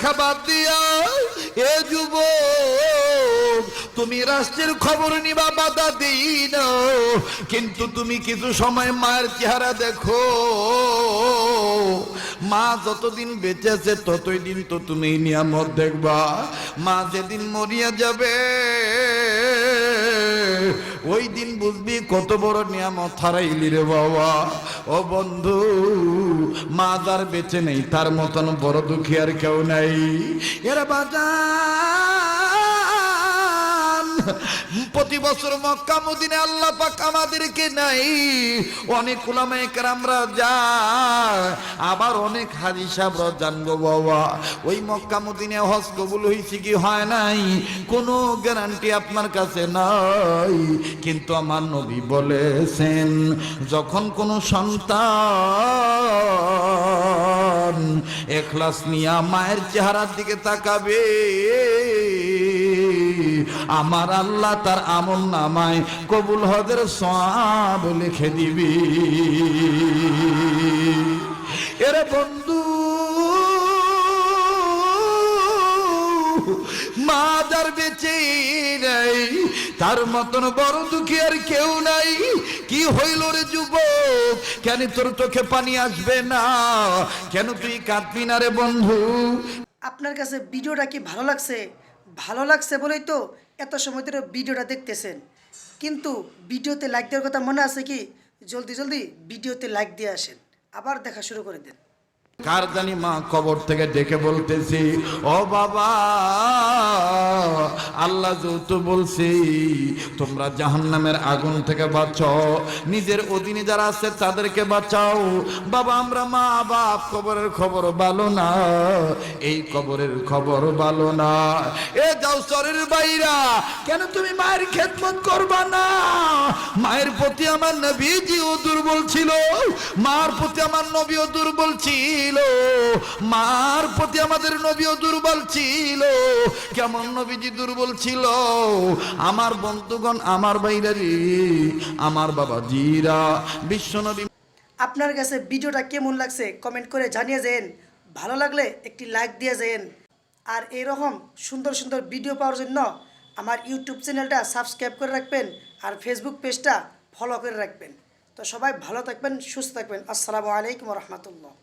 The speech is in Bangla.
দেখা বাদ দিয়া এ যুবক তুমি রাষ্ট্রের খবর নিবা বাধা দিই না, কিন্তু তুমি কিছু সময় মায়ের চেহারা দেখো। মা যতদিন বেঁচে আছে ততই দিন তো তুমি নিয়ামত দেখবা। মা যেদিন মরিয়া যাবে ওই দিন বুঝবি কত বড় নিয়ামত হারাইলি রে বাবা। ও বন্ধু, মা যার বেঁচে নেই তার মতন বড় দুঃখী আর কেউ নাই। এরা বাজান প্রতি বছর মক্কা মদিনা আল্লাহ পাক আমাদেরকে নাই, অনেক উলামায়ে কেরামরা যায়, আবার অনেক হাজী সাহেবরা জানবো বাবা। ওই মক্কা মদিনা হজ কবুল হয়েছে কি হয় নাই কোনো গ্যারান্টি আপনার কাছে নাই, কিন্তু আমার নবী বলেছেন যখন কোনো সন্তান ইখলাস নিয়ে মায়ের চেহারার দিকে তাকাবে আমার আল্লাহ তার আমল নামায় কবুল হজের সওয়াব লিখে দিবি। এরে বন্ধু, মা যার বেঁচে নাই তার মতন বড় দুঃখী আর কেউ নাই। কি হইল রে যুবক, কেন তোর চোখে পানি আসবে না, কেন তুই কাঁদবি না রে বন্ধু? আপনার কাছে ভিডিওটা কি ভালো লাগছে? ভালো লাগছে বলেই তো এত সময় ধরে ভিডিওটা দেখতেছেন, কিন্তু ভিডিওতে লাইক দেওয়ার কথা মনে আছে কি? জলদি জলদি ভিডিওতে লাইক দিয়ে আসেন, আবার দেখা শুরু করে দেন। কার জানি মা কবর থেকে ডেকে বলতেছি, ও বাবা, আল্লাহ যেহেতু বলছি তোমরা জাহান্নামের আগুন থেকে বাঁচাও, নিজের অধীনে যারা আছে তাদেরকে বাঁচাও। বাবা, আমরা মা বাপ কবরের খবর ভালো না, এই কবরের খবর ভালো না। এ যাও চরের বাইরা, কেন তুমি মায়ের খেদমত করবা না? মায়ের প্রতি আমার নবীজিও দুর্বল ছিল, মার প্রতি আমার নবীও দুর্বল ছিল, মার প্রতি আমাদের নবীও দুর্বল ছিল। কেমন নবীজি দুর্বল ছিল? আমার বন্ধুগণ, আমার বাইরারি, আমার বাবা জিরা, বিশ্ব নবী। আপনার কাছে ভিডিওটা কেমন লাগছে কমেন্ট করে জানিয়ে যেন, ভালো লাগলে একটি লাইক দিয়ে যেন, আর এরকম সুন্দর সুন্দর ভিডিও পাওয়ার জন্য আমার ইউটিউব চ্যানেলটা সাবস্ক্রাইব করে রাখবেন আর ফেসবুক পেজটা ফলো করে রাখবেন। তো সবাই ভালো থাকবেন, সুস্থ থাকবেন। আসসালামু আলাইকুম রহমতুল্লাহ।